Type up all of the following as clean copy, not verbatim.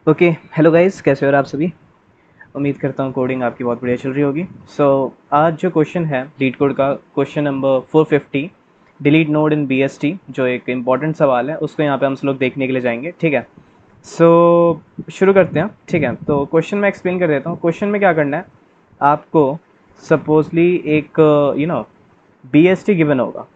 Okay, hello guys, कैसे हो आप सभी। उम्मीद करता हूँ कोडिंग आपकी बहुत बढ़िया चल रही होगी। आज जो क्वेश्चन है लीड कोड का, question number 450, delete node in BST, जो एक इम्पॉर्टेंट सवाल है, उसको यहाँ पे हम लोग देखने के लिए जाएंगे। ठीक है। शुरू करते हैं। ठीक है, तो क्वेश्चन में एक्सप्लेन कर देता हूँ। क्वेश्चन में क्या करना है आपको, सपोजली एक बीएसटी गिवन होगा।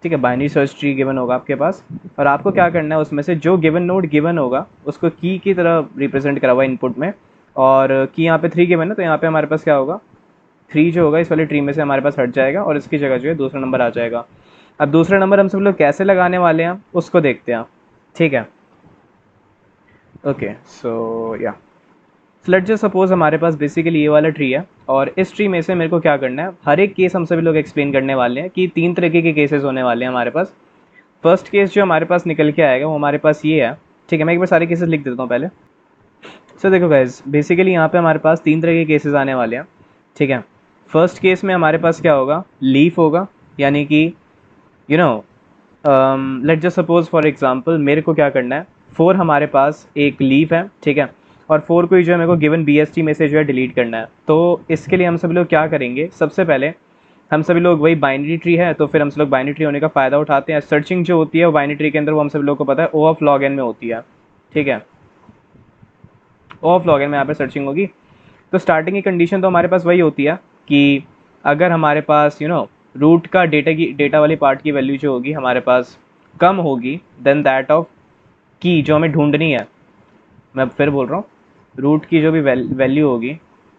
ठीक है, बाइनरी सर्च ट्री गिवन होगा आपके पास, और आपको क्या करना है, उसमें से जो गिवन नोड गिवन होगा उसको की तरह रिप्रेजेंट करा हुआ इनपुट में। और की यहाँ पे 3 गिवन है, तो यहाँ पे हमारे पास क्या होगा, 3 जो होगा इस वाले ट्री में से हमारे पास हट जाएगा और इसकी जगह जो है दूसरा नंबर आ जाएगा। अब दूसरा नंबर हम सब लोग कैसे लगाने वाले हैं उसको देखते हैं। ठीक है। ओके, सो या लेट जस्ट सपोज हमारे पास बेसिकली ये वाला ट्री है, और इस ट्री में से मेरे को क्या करना है, हर एक केस हम सभी लोग एक्सप्लेन करने वाले हैं कि 3 तरीके के केसेस होने वाले हैं हमारे पास। फर्स्ट केस जो हमारे पास निकल के आएगा वो हमारे पास ये है। ठीक है, मैं एक बार सारे केसेस लिख देता हूँ पहले। देखो गाइज, बेसिकली यहाँ पे हमारे पास 3 तरह के केसेस आने वाले हैं। ठीक है। फर्स्ट केस में हमारे पास क्या होगा, लीफ होगा, यानी कि you know let just suppose for example मेरे को क्या करना है, 4 हमारे पास एक लीफ है। ठीक है। और 4 को ही जो है मेरे को गिवन बीएसटी में से जो है डिलीट करना है। तो इसके लिए हम सभी लोग क्या करेंगे, सबसे पहले हम सभी लोग, वही बाइनरी ट्री है तो फिर हम सब लोग बाइनरी ट्री होने का फ़ायदा उठाते हैं। सर्चिंग जो होती है वो बाइनरी ट्री के अंदर, वो हम सभी लोग को पता है, ओ ऑफ लॉग एन में होती है। ठीक है, ओ ऑफ लॉग एन में यहाँ पे सर्चिंग होगी। तो स्टार्टिंग की कंडीशन तो हमारे पास वही होती है कि अगर हमारे पास रूट का डेटा वाली पार्ट की वैल्यू जो होगी हमारे पास कम होगी देन दैट ऑफ की जो हमें ढूंढनी है। मैं फिर बोल रहा हूँ, रूट की जो भी वैल्यू होगी,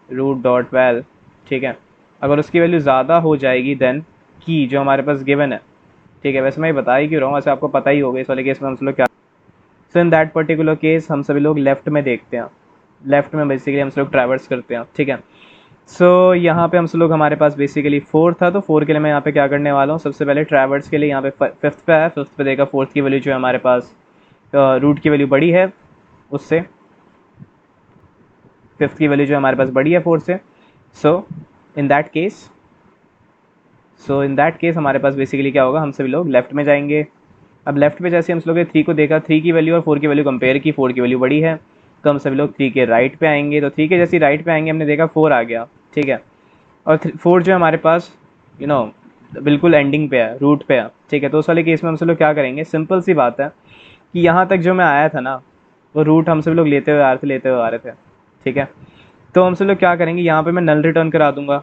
रूट डॉट वैल, ठीक है, अगर उसकी वैल्यू ज़्यादा हो जाएगी देन की जो हमारे पास गिवन है। ठीक है, वैसे मैं बता ही क्यों रहा हूँ, वैसे आपको पता ही होगा इस वाले केस में हम सब लोग क्या। सो इन दैट पर्टिकुलर केस हम सभी लोग लेफ्ट में देखते हैं। लेफ्ट में बेसिकली हम सब लोग ट्रैवर्स करते हैं। ठीक है। यहाँ पे हम सब लोग, हमारे पास बेसिकली 4 था, तो 4 के लिए मैं यहाँ पे क्या करने वाला हूँ, सबसे पहले ट्रैवर्स के लिए यहाँ पे 5th पे है, 5th पे देखा 4th की वैल्यू जो है हमारे पास रूट की वैल्यू बड़ी है उससे, 5th की वैल्यू जो है हमारे पास बड़ी है 4 से। So in that case in that case हमारे पास बेसिकली क्या होगा, हम सभी लोग लेफ्ट में जाएंगे। अब लेफ्ट पे जैसे हम लोग ने 3 को देखा, 3 की वैल्यू और 4 की वैल्यू कंपेयर की, 4 की वैल्यू बड़ी है, तो हम सभी लोग 3 के राइट पे आएंगे। तो 3 के जैसे राइट पे आएंगे, हमने देखा 4 आ गया। ठीक है। और 4 जो है हमारे पास यू नो बिल्कुल एंडिंग पे है, रूट पे है। ठीक है, तो उस वाले केस में हम सब लोग क्या करेंगे, सिंपल सी बात है कि यहाँ तक जो मैं आया था ना, वो रूट हम सब लोग लेते हुए आ रहे थे। ठीक है। तो हम सब लोग क्या करेंगे, यहाँ पे मैं नल रिटर्न करा दूंगा।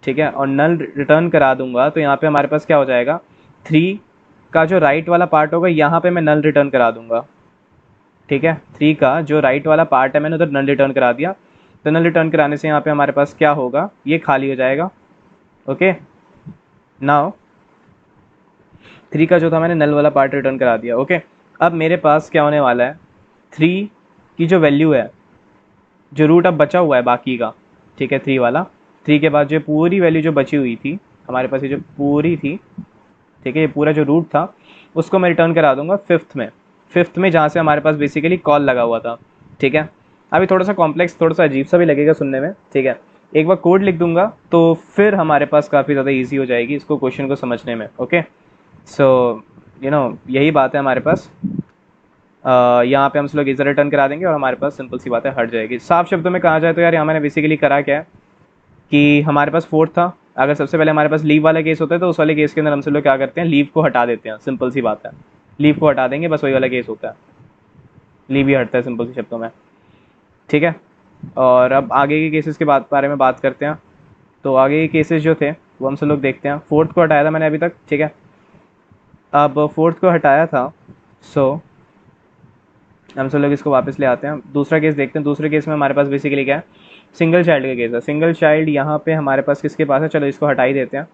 ठीक है, और नल रिटर्न करा दूंगा तो यहाँ पे हमारे पास क्या हो जाएगा, 3 का जो राइट वाला पार्ट होगा यहाँ पे मैं नल रिटर्न करा दूंगा। ठीक है, 3 का जो राइट वाला पार्ट है मैंने उधर नल रिटर्न करा दिया। तो नल रिटर्न कराने से यहाँ पे हमारे पास क्या होगा, ये खाली हो जाएगा। ओके, नाउ 3 का जो था मैंने नल वाला पार्ट रिटर्न करा दिया। ओके, अब मेरे पास क्या होने वाला है, 3 की जो वैल्यू है, जो रूट अब बचा हुआ है बाकी का, ठीक है, 3 वाला, 3 के बाद जो पूरी वैल्यू जो बची हुई थी हमारे पास, ये जो पूरी थी, ठीक है, ये पूरा जो रूट था उसको मैं रिटर्न करा दूंगा 5th में। 5th में जहाँ से हमारे पास बेसिकली कॉल लगा हुआ था। ठीक है। अभी थोड़ा सा कॉम्प्लेक्स, थोड़ा सा अजीब सा भी लगेगा सुनने में। ठीक है, एक बार कोड लिख दूंगा तो फिर हमारे पास काफ़ी ज़्यादा ईजी हो जाएगी इसको, क्वेश्चन को समझने में। ओके, सो यही बात है हमारे पास। यहाँ पे हम लोग इज़र रिटर्न करा देंगे और हमारे पास सिंपल सी बात है, हट जाएगी। साफ शब्दों में कहा जाए तो यार यहाँ मैंने बेसिकली करा क्या है कि हमारे पास 4 था, अगर सबसे पहले हमारे पास लीव वाला केस होता है तो उस वाले केस के अंदर हम सब लोग क्या करते हैं, लीव को हटा देते हैं। सिंपल सी बात है, लीव को हटा देंगे, बस वही वाला केस होता है, लीव ही हटता है सिंपल सी शब्दों में। ठीक है। और अब आगे के केसेस के बारे में बात करते हैं। तो आगे के केसेस जो थे वो हम सब लोग देखते हैं। 4th को हटाया था मैंने अभी तक। ठीक है, अब 4th को हटाया था, सो हम सब लोग इसको वापस ले आते हैं। दूसरा केस देखते हैं। दूसरे केस में हमारे पास बेसिकली क्या है, सिंगल चाइल्ड का केस है। सिंगल चाइल्ड यहाँ पे हमारे पास किसके पास है, चलो इसको हटा ही देते हैं,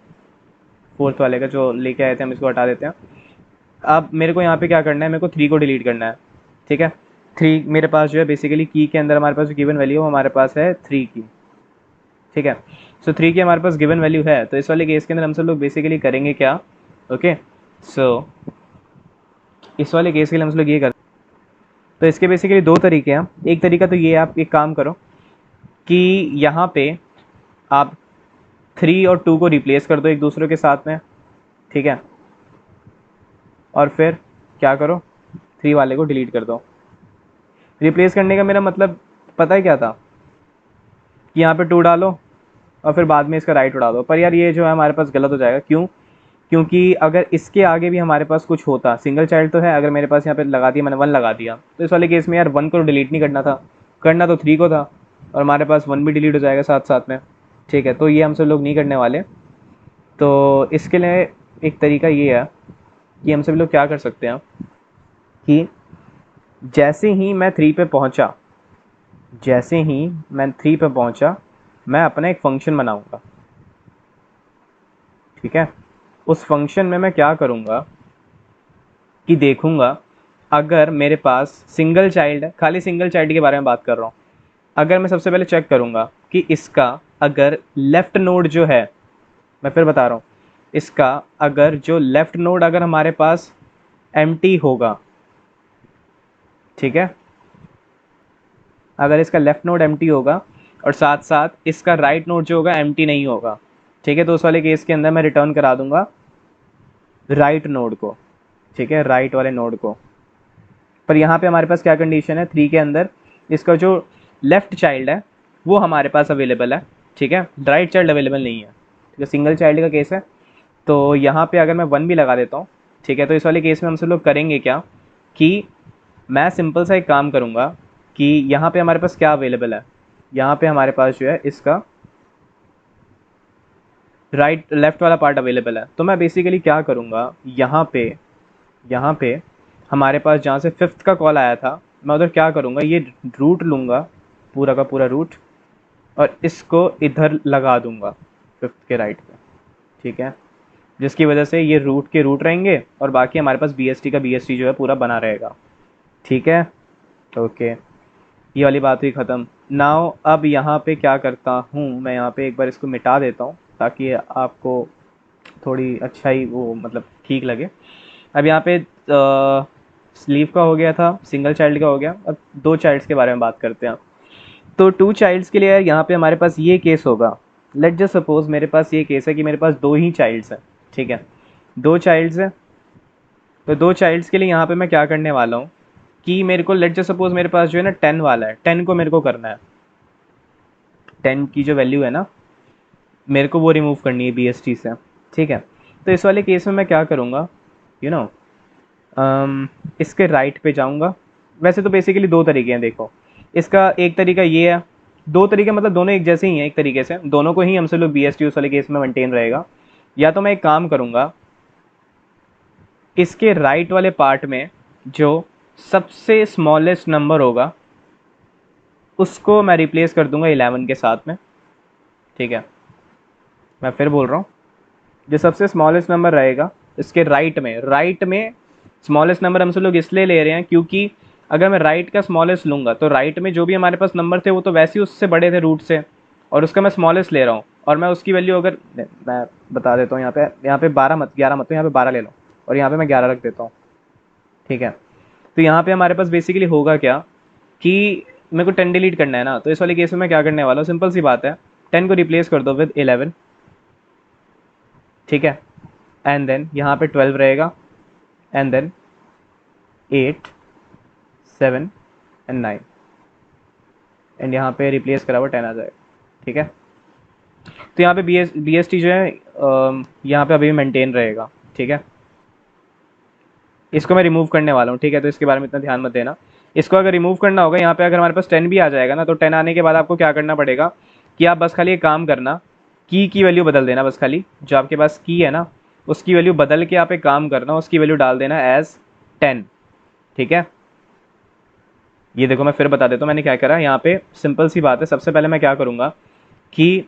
4th वाले का जो लेके आए थे हम इसको हटा देते हैं। अब मेरे को यहाँ पे क्या करना है, मेरे को 3 को डिलीट करना है। ठीक है, 3 मेरे पास जो है बेसिकली की के अंदर हमारे पास जो गिवन वैल्यू है हमारे पास है 3 की। ठीक है, सो 3 की हमारे पास गिवन वैल्यू है, तो इस वाले केस के अंदर हम सब लोग बेसिकली करेंगे क्या। ओके, सो इस वाले केस के लिए हम सब लोग ये करते हैं। तो इसके बेसिकली 2 तरीके हैं। एक तरीका तो ये, आप एक काम करो कि यहाँ पे आप 3 और 2 को रिप्लेस कर दो एक दूसरे के साथ में। ठीक है, और फिर क्या करो, 3 वाले को डिलीट कर दो। रिप्लेस करने का मेरा मतलब पता है क्या था कि यहाँ पे 2 डालो और फिर बाद में इसका राइट उड़ा दो, पर यार ये जो है हमारे पास गलत हो जाएगा। क्यों? क्योंकि अगर इसके आगे भी हमारे पास कुछ होता, सिंगल चाइल्ड तो है, अगर मेरे पास यहाँ पे लगा दिया मैंने 1 लगा दिया, तो इस वाले केस में यार 1 को डिलीट नहीं करना था, करना तो 3 को था, और हमारे पास 1 भी डिलीट हो जाएगा साथ साथ में। ठीक है, तो ये हम सब लोग नहीं करने वाले। तो इसके लिए एक तरीका ये है कि हम सब लोग क्या कर सकते हैं कि जैसे ही मैं 3 पे पहुंचा, जैसे ही मैं 3 पे पहुंचा, मैं अपना एक फंक्शन बनाऊंगा। ठीक है, उस फंक्शन में मैं क्या करूंगा कि देखूंगा अगर मेरे पास सिंगल चाइल्ड है, खाली सिंगल चाइल्ड के बारे में बात कर रहा हूँ। अगर मैं सबसे पहले चेक करूंगा कि इसका अगर लेफ्ट नोड जो है, मैं फिर बता रहा हूँ, इसका अगर जो लेफ्ट नोड अगर हमारे पास एम्प्टी होगा, ठीक है, अगर इसका लेफ्ट नोड एम्प्टी होगा और साथ साथ इसका राइट नोड जो होगा एम्प्टी नहीं होगा, ठीक है, तो उस वाले केस के अंदर मैं रिटर्न करा दूंगा राइट नोड को। ठीक है, राइट वाले नोड को। पर यहाँ पे हमारे पास क्या कंडीशन है, 3 के अंदर इसका जो लेफ्ट चाइल्ड है वो हमारे पास अवेलेबल है। ठीक है, राइट चाइल्ड अवेलेबल नहीं है। ठीक है, सिंगल चाइल्ड का केस है। तो यहाँ पे अगर मैं 1 भी लगा देता हूँ, ठीक है, तो इस वाले केस में हम सब लोग करेंगे क्या कि मैं सिंपल सा एक काम करूँगा कि यहाँ पे हमारे पास क्या अवेलेबल है, यहाँ पे हमारे पास जो है इसका राइट लेफ्ट वाला पार्ट अवेलेबल है। तो मैं बेसिकली क्या करूँगा, यहाँ पे हमारे पास जहाँ से 5th का कॉल आया था, मैं उधर क्या करूँगा, ये रूट लूँगा, पूरा का पूरा रूट, और इसको इधर लगा दूँगा 5th के राइट पे। ठीक है, जिसकी वजह से ये रूट के रूट रहेंगे और बाकी हमारे पास BST का BST जो है पूरा बना रहेगा। ठीक है, ओके, ये वाली बात हुई ख़त्म। नाउ अब यहाँ पे क्या करता हूँ, मैं यहाँ पे एक बार इसको मिटा देता हूँ ताकि आपको थोड़ी अच्छा ही वो मतलब ठीक लगे। अब यहाँ पे स्लीव का हो गया था, सिंगल चाइल्ड का हो गया, अब 2 चाइल्ड्स के बारे में बात करते हैं। तो 2 चाइल्ड्स के लिए यहाँ पे हमारे पास ये केस होगा, लेट जस्ट सपोज मेरे पास ये केस है कि मेरे पास 2 ही चाइल्ड्स हैं। ठीक है, 2 चाइल्ड्स हैं, तो 2 चाइल्ड्स के लिए यहाँ पे मैं क्या करने वाला हूँ कि मेरे को लेट जस्ट सपोज मेरे पास जो है ना 10 वाला है, 10 को मेरे को करना है, 10 की जो वैल्यू है ना मेरे को वो रिमूव करनी है BST से। ठीक है, तो इस वाले केस में मैं क्या करूँगा, यू नो इसके राइट पे जाऊँगा। वैसे तो बेसिकली 2 तरीके हैं, देखो, इसका एक तरीका ये है, 2 तरीके मतलब दोनों एक जैसे ही हैं, एक तरीके से दोनों को ही हमसे लोग BST उस वाले केस में मेंटेन रहेगा। या तो मैं एक काम करूँगा, इसके राइट वाले पार्ट में जो सबसे स्मॉलेस्ट नंबर होगा उसको मैं रिप्लेस कर दूंगा 11 के साथ में। ठीक है, मैं फिर बोल रहा हूँ, जो सबसे स्मॉलेस्ट नंबर रहेगा इसके राइट में स्मॉलेस्ट नंबर हम सब लोग इसलिए ले रहे हैं क्योंकि अगर मैं राइट का स्मॉलेस्ट लूँगा तो राइट में जो भी हमारे पास नंबर थे वो तो वैसे ही उससे बड़े थे रूट से, और उसका मैं स्मॉलेस्ट ले रहा हूँ, और मैं उसकी वैल्यू अगर मैं बता देता हूँ, यहाँ पे 12 मत 11 मत, तो यहाँ पे 12 ले लो और यहाँ पे मैं 11 रख देता हूँ। ठीक है, तो यहाँ पे हमारे पास बेसिकली होगा क्या कि मेरे को 10 डिलीट करना है ना, तो इस वाले केस में मैं क्या करने वाला हूँ, सिंपल सी बात है, 10 को रिप्लेस कर दो विद 11। ठीक है, एंड देन यहाँ पे 12 रहेगा, एंड देन 8 7 एंड 9, एंड यहाँ पे रिप्लेस करा हुआ 10 आ जाएगा। ठीक है, तो यहाँ पे BST जो है यहाँ पे अभी भी मेंटेन रहेगा। ठीक है, इसको मैं रिमूव करने वाला हूँ। ठीक है, तो इसके बारे में इतना ध्यान मत देना। इसको अगर रिमूव करना होगा, यहाँ पे अगर हमारे पास 10 भी आ जाएगा ना, तो 10 आने के बाद आपको क्या करना पड़ेगा कि आप बस खाली एक काम करना, की वैल्यू बदल देना, बस खाली जो आपके पास की है ना उसकी वैल्यू बदल के आप एक काम करना, उसकी वैल्यू डाल देना एज 10। ठीक है, ये देखो मैं फिर बता देता हूँ मैंने क्या करा। यहाँ पे सिंपल सी बात है, सबसे पहले मैं क्या करूँगा कि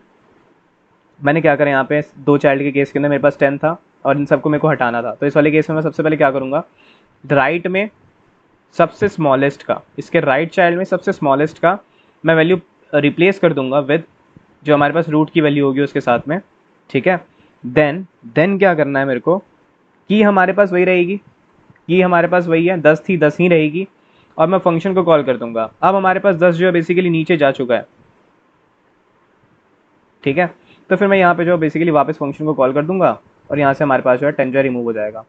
मैंने क्या करा, यहाँ पे 2 चाइल्ड के केस के अंदर मेरे पास 10 था और इन सबको मेरे को हटाना था, तो इस वाले केस में मैं सबसे पहले क्या करूँगा, राइट में सबसे स्मॉलेस्ट का, इसके राइट चाइल्ड में सबसे स्मॉलेस्ट का मैं वैल्यू रिप्लेस कर दूंगा विद जो हमारे पास रूट की वैल्यू होगी उसके साथ में। ठीक है, देन क्या करना है मेरे को कि हमारे पास वही रहेगी, कि हमारे पास वही है, 10 थी 10 ही रहेगी, और मैं फंक्शन को कॉल कर दूंगा। अब हमारे पास 10 जो है बेसिकली नीचे जा चुका है। ठीक है, तो फिर मैं यहाँ पे जो बेसिकली वापस फंक्शन को कॉल कर दूंगा और यहाँ से हमारे पास जो है 10 जो रिमूव हो जाएगा।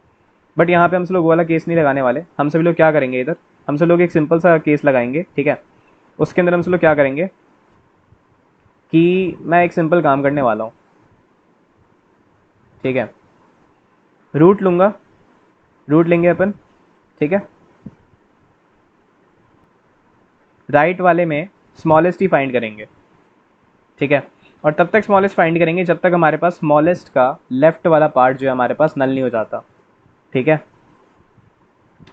बट यहाँ पे हम सब लोग वो वाला केस नहीं लगाने वाले, हम सभी लोग क्या करेंगे, इधर हम सब लोग एक सिंपल सा केस लगाएंगे, ठीक है। उसके अंदर हम सब लोग क्या करेंगे कि मैं एक सिंपल काम करने वाला हूँ, ठीक है। रूट लूँगा, रूट लेंगे अपन, ठीक है। राइट वाले में स्मॉलेस्ट ही फाइंड करेंगे, ठीक है। और तब तक स्मॉलेस्ट फाइंड करेंगे जब तक हमारे पास स्मॉलेस्ट का लेफ्ट वाला पार्ट जो है हमारे पास नल नहीं हो जाता, ठीक है।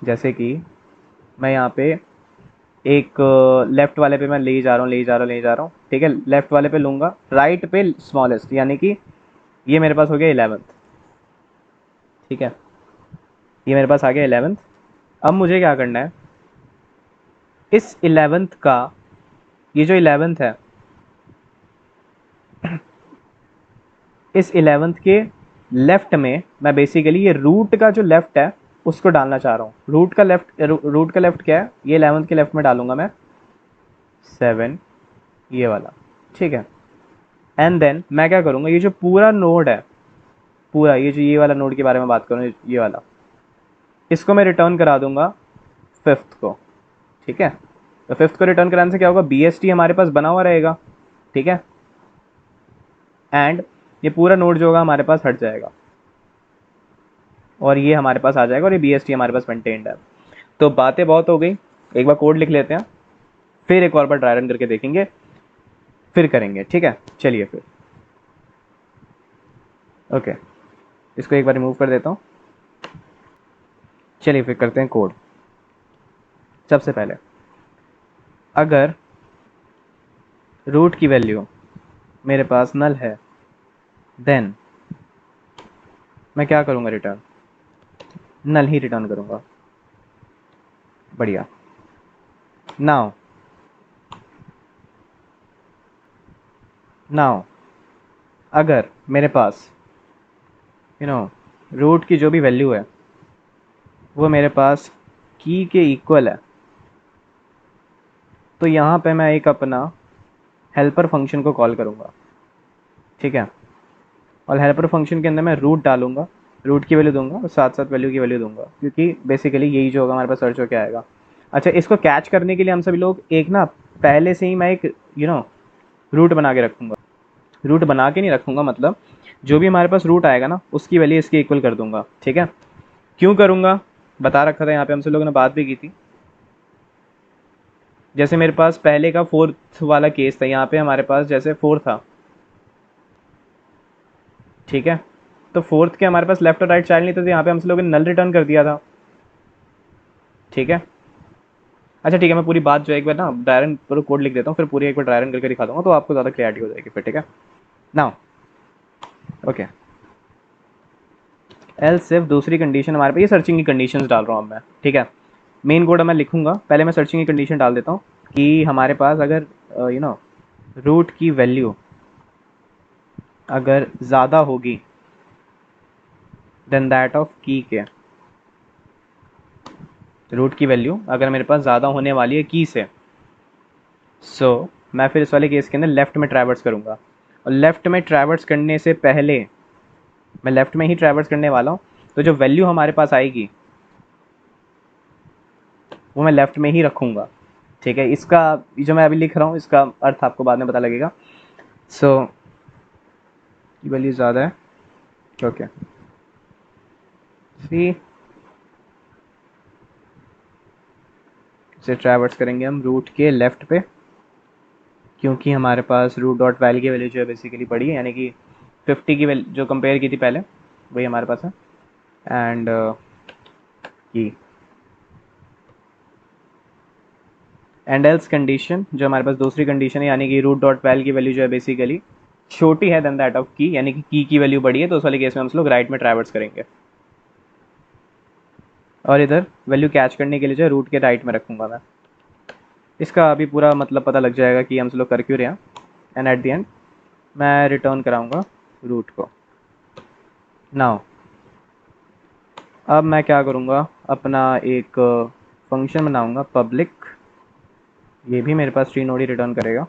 जैसे कि मैं यहाँ पे एक लेफ्ट वाले पे मैं ले जा रहा हूँ, ले जा रहा हूँ, ले जा रहा हूँ, ठीक है। लेफ्ट वाले पे लूँगा, राइट पे स्मॉलेस्ट, यानी कि ये मेरे पास हो गया 11th, ठीक है। ये मेरे पास आ गया 11th। अब मुझे क्या करना है, इस 11th का, ये जो 11th है, इस 11th के लेफ्ट में मैं बेसिकली ये रूट का जो लेफ्ट है उसको डालना चाह रहा हूँ। रूट का लेफ्ट क्या है, ये 11th के लेफ्ट में डालूंगा मैं 7, ये वाला, ठीक है। एंड देन मैं क्या करूँगा, ये जो पूरा नोड है, पूरा ये जो ये वाला नोड के बारे में बात करूँ, ये वाला, इसको मैं रिटर्न करा दूंगा 5th को, ठीक है। तो 5th को रिटर्न कराने से क्या होगा, BST हमारे पास बना हुआ रहेगा, ठीक है। एंड ये पूरा नोड जो होगा हमारे पास हट जाएगा और ये हमारे पास आ जाएगा और ये BST हमारे पास मेंटेन्ड है। तो बातें बहुत हो गई, एक बार कोड लिख लेते हैं, फिर एक और बार ड्राई रन करके देखेंगे, फिर करेंगे, ठीक है। चलिए फिर, ओके, इसको एक बार रिमूव कर देता हूँ। चलिए फिर करते हैं कोड। सबसे पहले अगर रूट की वैल्यू मेरे पास नल है, देन मैं क्या करूँगा, रिटर्न नल ही रिटर्न करूँगा। बढ़िया। नाउ नाउ अगर मेरे पास रूट की जो भी वैल्यू है वो मेरे पास की के इक्वल है, तो यहाँ पे मैं एक अपना हेल्पर फंक्शन को कॉल करूँगा, ठीक है। और हेल्पर फंक्शन के अंदर मैं रूट डालूंगा, रूट की वैल्यू दूंगा और साथ साथ वैल्यू की वैल्यू दूंगा, क्योंकि बेसिकली यही जो होगा हमारे पास सर्च होकर आएगा। अच्छा, इसको कैच करने के लिए हम सभी लोग एक ना पहले से ही मैं एक रूट बना के रखूँगा। रूट बना के नहीं रखूँगा, मतलब जो भी हमारे पास रूट आएगा ना उसकी वैल्यू इसके इक्वल कर दूंगा, ठीक है। क्यों करूँगा, बता रखा था यहाँ पे, हम सब लोगों ने बात भी की थी। जैसे मेरे पास पहले का 4th वाला केस था, यहाँ पे हमारे पास जैसे 4 था, ठीक है। तो 4th के हमारे पास लेफ्ट और राइट चाइल्ड नहीं थे, तो यहाँ पे हम सब लोगों ने नल रिटर्न कर दिया था, ठीक है। अच्छा ठीक है, मैं पूरी बात जो है एक बार ना ड्राई पूरा कोड लिख देता हूँ, फिर पूरी एक बार ड्राई रन करके दिखा दूंगा, तो आपको ज़्यादा क्लियरिटी हो जाएगी फिर, ठीक है। नाउ ओके, एल सिर्फ दूसरी कंडीशन हमारे पे, ये सर्चिंग की कंडीशंस डाल रहा हूँ अब मैं, ठीक है। मेन कोड मैं लिखूंगा, पहले मैं सर्चिंग की कंडीशन डाल देता हूँ कि हमारे पास अगर रूट की वैल्यू अगर ज़्यादा होगी देन दैट ऑफ की के, रूट की वैल्यू अगर मेरे पास ज़्यादा होने वाली है की से, सो मैं फिर इस वाले केस के अंदर लेफ़्ट में ट्रैवर्स करूँगा। और लेफ़्ट में ट्रैवर्स करने से पहले, मैं लेफ़्ट में ही ट्रैवर्स करने वाला हूँ, तो जो वैल्यू हमारे पास आएगी वो मैं लेफ़्ट में ही रखूँगा, ठीक है। इसका जो मैं अभी लिख रहा हूँ इसका अर्थ आपको बाद में पता लगेगा। सो वैल्यू ज़्यादा है, ओके। सी से ट्रैवर्स करेंगे हम रूट के लेफ़्ट पे, क्योंकि हमारे पास रूट डॉट वैल्यू की वैल्यू जो है बेसिकली पड़ी है, यानी कि 50 की वैल्यू जो कंपेयर की थी पहले वही हमारे पास है। एंड की एंड एल्स कंडीशन जो हमारे पास दूसरी कंडीशन है, यानी कि रूट डॉट वैल की वैल्यू जो है बेसिकली छोटी है देन दैट ऑफ की, यानी कि की वैल्यू बड़ी है, तो उस वाले केस में हम लोग राइट में ट्रैवर्स करेंगे। और इधर वैल्यू कैच करने के लिए जो है रूट के राइट में रखूँगा मैं। इसका अभी पूरा मतलब पता लग जाएगा कि हम लोग कर क्यों रहे हैं। एंड एट द एंड मैं रिटर्न कराऊँगा रूट को। नाउ अब मैं क्या करूँगा, अपना एक फंक्शन बनाऊँगा पब्लिक, ये भी मेरे पास ट्री नोड ही रिटर्न करेगा।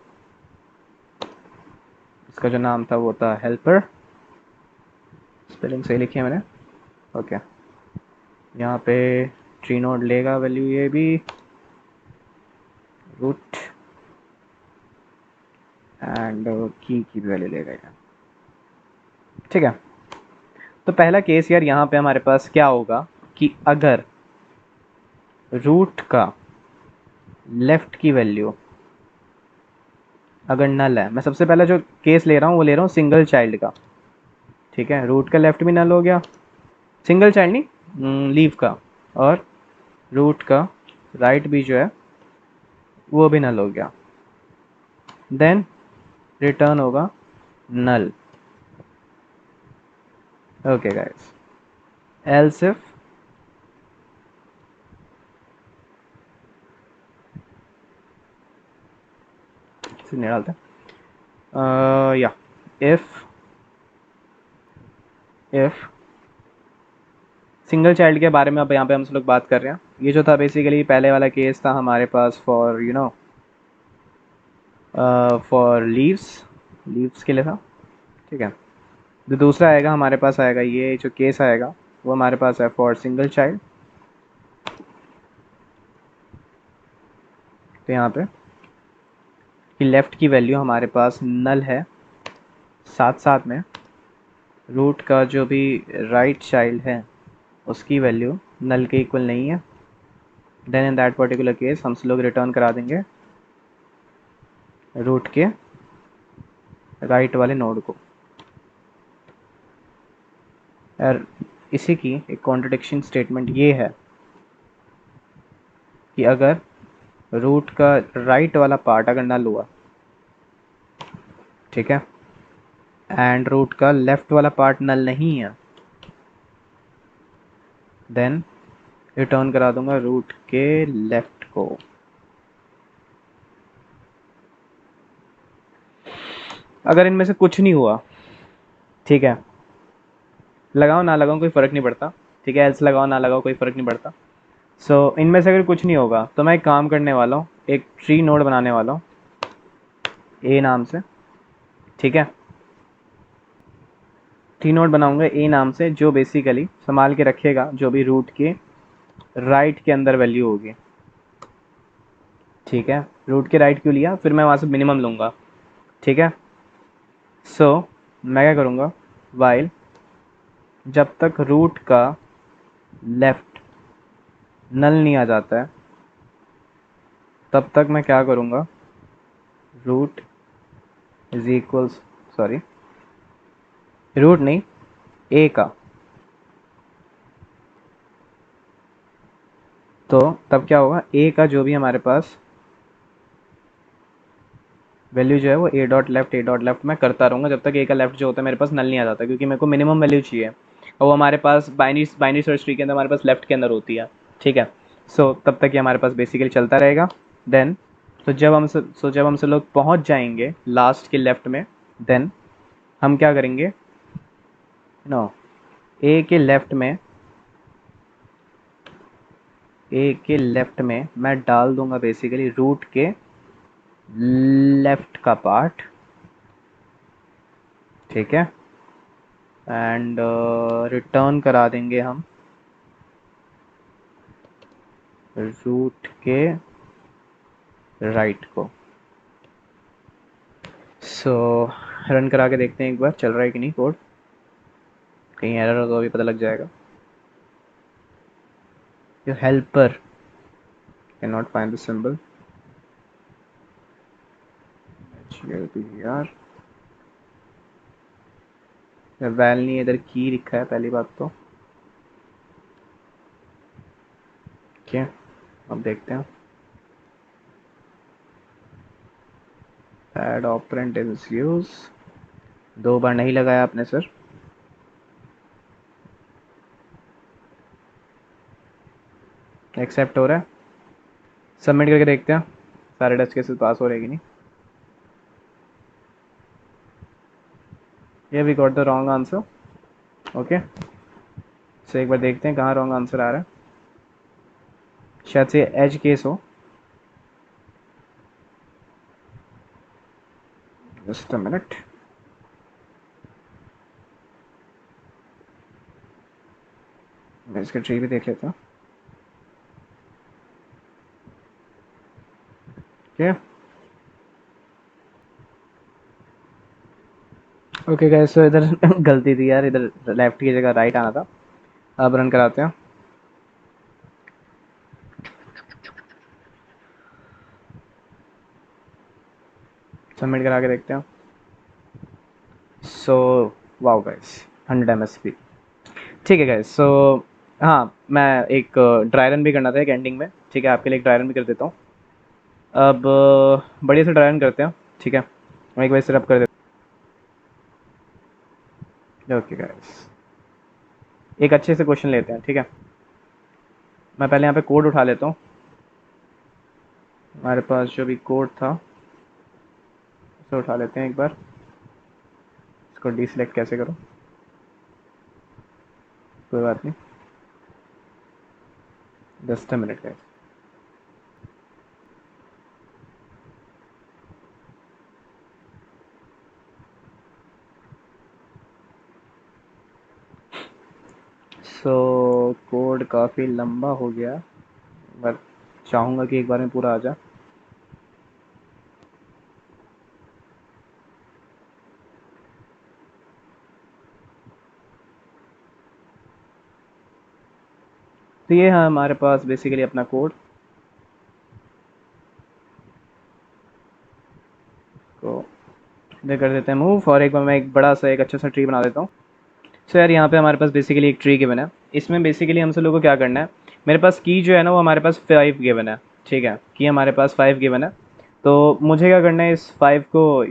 इसका जो नाम था वो था हेल्पर, स्पेलिंग सही लिखी है मैंने, ओके। यहाँ पे ट्री नोड लेगा वैल्यू ये भी, रूट एंड की वैल्यू लेगा यार, ठीक है। तो पहला केस यार यहाँ पे हमारे पास क्या होगा कि अगर रूट का लेफ्ट की वैल्यू अगर नल है, मैं सबसे पहले जो केस ले रहा हूँ वो ले रहा हूँ सिंगल चाइल्ड का, ठीक है। रूट का लेफ्ट भी नल हो गया, सिंगल चाइल्ड नहीं, लीव का, और रूट का राइट भी जो है वो भी नल हो गया, देन रिटर्न होगा नल। ओके गाइस, एल्स इफ निकालते हैं, या इफ इफ सिंगल चाइल्ड के बारे में अब यहाँ पे हम लोग बात कर रहे हैं। ये जो था बेसिकली पहले वाला केस था हमारे पास फॉर फॉर लीव्स, लीव्स के लिए था, ठीक है। जो दूसरा आएगा हमारे पास आएगा, ये जो केस आएगा वो हमारे पास है फॉर सिंगल चाइल्ड। तो यहाँ पे कि लेफ़्ट की वैल्यू हमारे पास नल है, साथ साथ में रूट का जो भी राइट चाइल्ड है उसकी वैल्यू नल के इक्वल नहीं है। Then in that particular case हम लोग रिटर्न करा देंगे रूट के राइट वाले नोड को। और इसी की एक कॉन्ट्रडिक्शन स्टेटमेंट ये है कि अगर रूट का राइट वाला पार्ट अगर नल हुआ, ठीक है, एंड रूट का लेफ्ट वाला पार्ट नल नहीं है, देन रिटर्न करा दूंगा रूट के लेफ्ट को। अगर इनमें से कुछ नहीं हुआ, ठीक है, लगाओ ना लगाओ कोई फ़र्क नहीं पड़ता, ठीक है, एल्स लगाओ ना लगाओ कोई फ़र्क नहीं पड़ता। सो इनमें से अगर कुछ नहीं होगा तो मैं एक काम करने वाला हूँ, एक ट्री नोड बनाने वाला हूँ ए नाम से, ठीक है। ट्री नोड बनाऊंगा ए नाम से जो बेसिकली संभाल के रखेगा जो भी रूट के राइट के अंदर वैल्यू होगी, ठीक है। रूट के राइट क्यों लिया, फिर मैं वहाँ से मिनिमम लूँगा, ठीक है। सो मैं क्या करूँगा, वाइल जब तक रूट का लेफ्ट नल नहीं आ जाता है तब तक मैं क्या करूँगा, root is equals, sorry root नहीं, ए का, तो तब क्या होगा, ए का जो भी हमारे पास वैल्यू जो है वो ए डॉट लेफ्ट मैं करता रहूँगा जब तक ए का लेफ्ट जो होता है मेरे पास नल नहीं आ जाता, क्योंकि मेरे को मिनिमम वैल्यू चाहिए और वो हमारे पास बाइनरी बाइनरी सर्च ट्री के अंदर हमारे पास लेफ्ट के अंदर होती है, ठीक है। सो तब तक ये हमारे पास बेसिकली चलता रहेगा। देन जब हम सब लोग पहुँच जाएंगे लास्ट के लेफ्ट में, देन हम क्या करेंगे, नो, ए के लेफ्ट में, ए के लेफ्ट में मैं डाल दूंगा बेसिकली रूट के लेफ्ट का पार्ट, ठीक है, एंड रिटर्न करा देंगे हम रूट के राइट को। सो रन करा के देखते हैं एक बार चल रहा है कि नहीं कोड, कहीं एरर हो तो अभी पता लग जाएगा। Your helper can not find the symbol, यार वैल नहीं, इधर की लिखा है पहली बात तो, ठीक है। अब देखते हैं, ऐड ऑपरेंट इज यूज, 2 बार नहीं लगाया आपने सर, एक्सेप्ट हो रहा है, सबमिट करके देखते हैं सारे टेस्ट केसेस पास हो रहे कि नहीं। ये we got the wrong answer, okay. So एक बार देखते हैं कहाँ रॉन्ग आंसर आ रहा है, शायद से एज केस हो, जस्ट अ मिनट। मैं इसका ट्री भी देख लेता हूँ, ओके गाइस, सो इधर गलती थी यार, इधर लेफ्ट की जगह राइट आना था। अब रन कराते हैं, सबमिट करा के देखते हैं। So wow guys, 100 MSP। ठीक है गाइस, सो हाँ, मैं एक ड्राई रन भी करना था एक एंडिंग में, ठीक है, आपके लिए एक ड्राई रन भी कर देता हूँ। अब बढ़िया से ड्राई रन करते हैं, ठीक है, मैं एक बार सिर्फ कर देता हूँ। ओके गाइस, एक अच्छे से क्वेश्चन लेते हैं, ठीक है। मैं पहले यहाँ पे कोड उठा लेता हूँ, हमारे पास जो भी कोड था उसे उठा लेते हैं एक बार। इसको डीसेलेक्ट कैसे करूँ, कोई बात नहीं, 10 मिनट गाइस। सो कोड काफ़ी लंबा हो गया, बट चाहूँगा कि एक बार में पूरा आ जाए। तो ये है हमारे पास बेसिकली अपना कोड को इधर कर देते हैं मूव, और एक बार मैं एक बड़ा सा एक अच्छा सा ट्री बना देता हूँ। सो यार यहाँ पे हमारे पास बेसिकली एक ट्री गिवन है, इसमें बेसिकली हम सब लोगों को क्या करना है, मेरे पास की जो है ना वो हमारे पास 5 गिवन है, ठीक है, की हमारे पास 5 गिवन है। तो मुझे क्या करना है, इस 5 को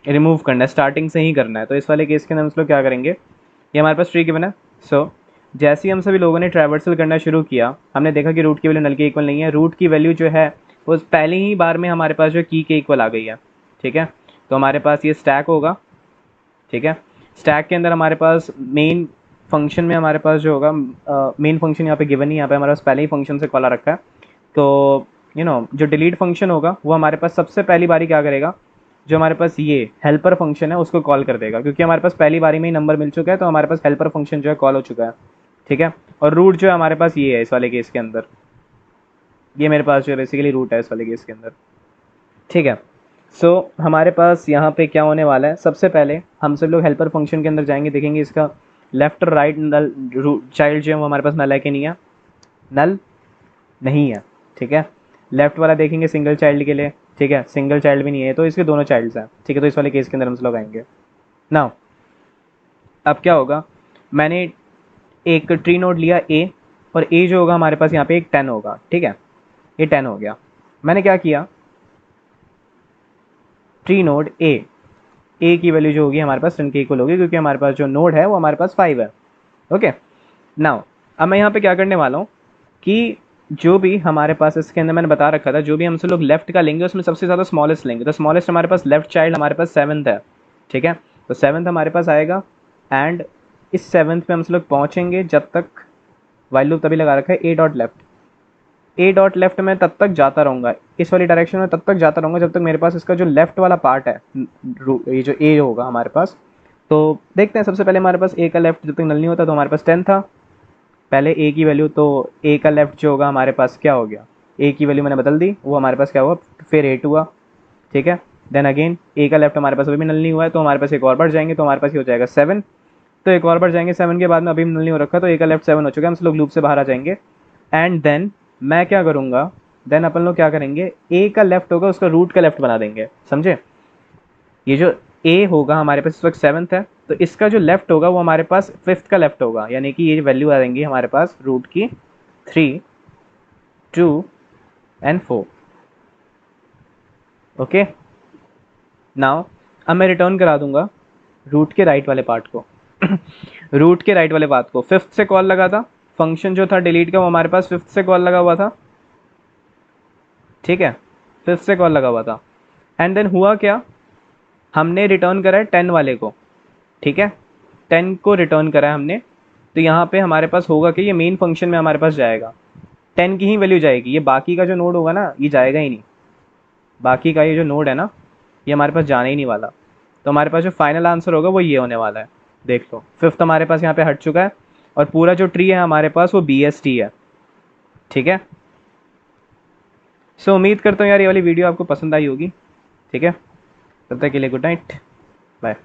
रिमूव करना है, स्टार्टिंग से ही करना है। तो इस वाले केस के अंदर हम लोग क्या करेंगे, ये हमारे पास ट्री गिवन है। सो जैसे ही हम सभी लोगों ने ट्रैवर्सल करना शुरू किया, हमने देखा कि रूट की वैल्यू नल के इक्वल नहीं है, रूट की वैल्यू जो है वो पहली ही बार में हमारे पास जो की के इक्वल आ गई है, ठीक है। तो हमारे पास ये स्टैक होगा, ठीक है। स्टैक के अंदर हमारे पास मेन फंक्शन में हमारे पास जो होगा, मेन फंक्शन यहाँ पे गिवन नहीं, यहाँ पे हमारे पास पहले ही फंक्शन से कॉल आ रखा है। तो जो डिलीट फंक्शन होगा वो हमारे पास सबसे पहली बारी क्या करेगा, जो हमारे पास ये हेल्पर फंक्शन है उसको कॉल कर देगा, क्योंकि हमारे पास पहली बारी में ही नंबर मिल चुका है, तो हमारे पास हेल्पर फंक्शन जो है कॉल हो चुका है, ठीक है। और रूट जो है हमारे पास ये है इस वाले केस के अंदर, ये मेरे पास जो है बेसिकली रूट है इस वाले केस के अंदर, ठीक है। सो हमारे पास यहाँ पे क्या होने वाला है, सबसे पहले हम सब लोग हेल्पर फंक्शन के अंदर जाएंगे, देखेंगे इसका लेफ्ट और राइट नल चाइल्ड जो है वो हमारे पास नल है कि नहीं है, नल नहीं है, ठीक है। लेफ्ट वाला देखेंगे सिंगल चाइल्ड के लिए, ठीक है, सिंगल चाइल्ड भी नहीं है, तो इसके दोनों चाइल्ड्स हैं, ठीक है। तो इस वाले केस के अंदर हम सब लोग आएंगे ना। अब क्या होगा, मैंने एक ट्री नोड लिया ए, और ए जो होगा हमारे पास यहाँ पे एक 10 होगा, ठीक है, ये 10 हो गया। मैंने क्या किया, ट्री नोड ए की वैल्यू जो होगी हमारे पास 10 के इक्वल होगी, क्योंकि हमारे पास जो नोड है वो हमारे पास 5 है, ओके। नाउ अब मैं यहाँ पे क्या करने वाला हूँ कि जो भी हमारे पास इसके अंदर मैंने बता रखा था, जो भी हम सब लोग लेफ्ट का लेंगे उसमें सबसे ज़्यादा स्मॉलेस्ट लेंगे, तो स्मॉलेस्ट हमारे पास लेफ्ट चाइल्ड हमारे पास 7th है, ठीक है। तो 7th हमारे पास आएगा, एंड इस 7th पे हम सब लोग पहुँचेंगे जब तक, वाइल लूप तभी लगा रखा है ए डॉट लेफ्ट, ए डॉट लेफ्ट में तब तक जाता रहूँगा, इस वाली डायरेक्शन में तब तक जाता रहूँगा जब तक मेरे पास इसका जो लेफ्ट वाला पार्ट है, ये जो ए होगा हमारे पास। तो देखते हैं, सबसे पहले हमारे पास ए का लेफ्ट जब तक नल नहीं होता तो हमारे पास 10 था, पहले ए की वैल्यू, तो ए का लेफ्ट जो होगा हमारे पास क्या हो गया, ए की वैल्यू मैंने बदल दी, वो हमारे पास क्या हुआ, फिर 8 हुआ, ठीक है। देन अगेन ए का लेफ्ट हमारे पास अभी भी नल नहीं हुआ है, तो हमारे पास एक और बढ़ जाएंगे, तो हमारे पास ये हो जाएगा 7। तो एक और बढ़ जाएंगे 7 के बाद में, अभी नल नहीं हो रखा, तो ए का लेफ्ट 7 हो चुका है, हम लोग लूप से बाहर आ जाएंगे। एंड देन मैं क्या करूँगा, देन अपन लोग क्या करेंगे, ए का लेफ्ट होगा उसका रूट का लेफ्ट बना देंगे, समझे। ये जो ए होगा हमारे पास इस वक्त 7th है, तो इसका जो लेफ्ट होगा वो हमारे पास 5th का लेफ्ट होगा, यानी कि ये वैल्यू आ जाएंगी हमारे पास रूट की 3, 2 एंड 4, ओके। नाउ अब मैं रिटर्न करा दूंगा रूट के राइट वाले पार्ट को रूट के राइट वाले पार्ट को 5th से कॉल लगा था, फंक्शन जो था डिलीट का वो हमारे पास 5th से कॉल लगा हुआ था, ठीक है, 5th से कॉल लगा हुआ था। एंड देन हुआ क्या, हमने रिटर्न करा है 10 वाले को, ठीक है, 10 को रिटर्न करा है हमने। तो यहाँ पे हमारे पास होगा कि ये मेन फंक्शन में हमारे पास जाएगा, 10 की ही वैल्यू जाएगी, ये बाकी का जो नोड होगा ना ये जाएगा ही नहीं, बाकी का ये जो नोड है ना ये हमारे पास जाने ही नहीं वाला। तो हमारे पास जो फाइनल आंसर होगा वो ये होने वाला है, देख लो 5th हमारे पास यहाँ पे हट चुका है, और पूरा जो ट्री है हमारे पास वो BST है, ठीक है। सो उम्मीद करता हूँ यार ये वाली वीडियो आपको पसंद आई होगी, ठीक है। तब तक के लिए गुड नाइट, बाय।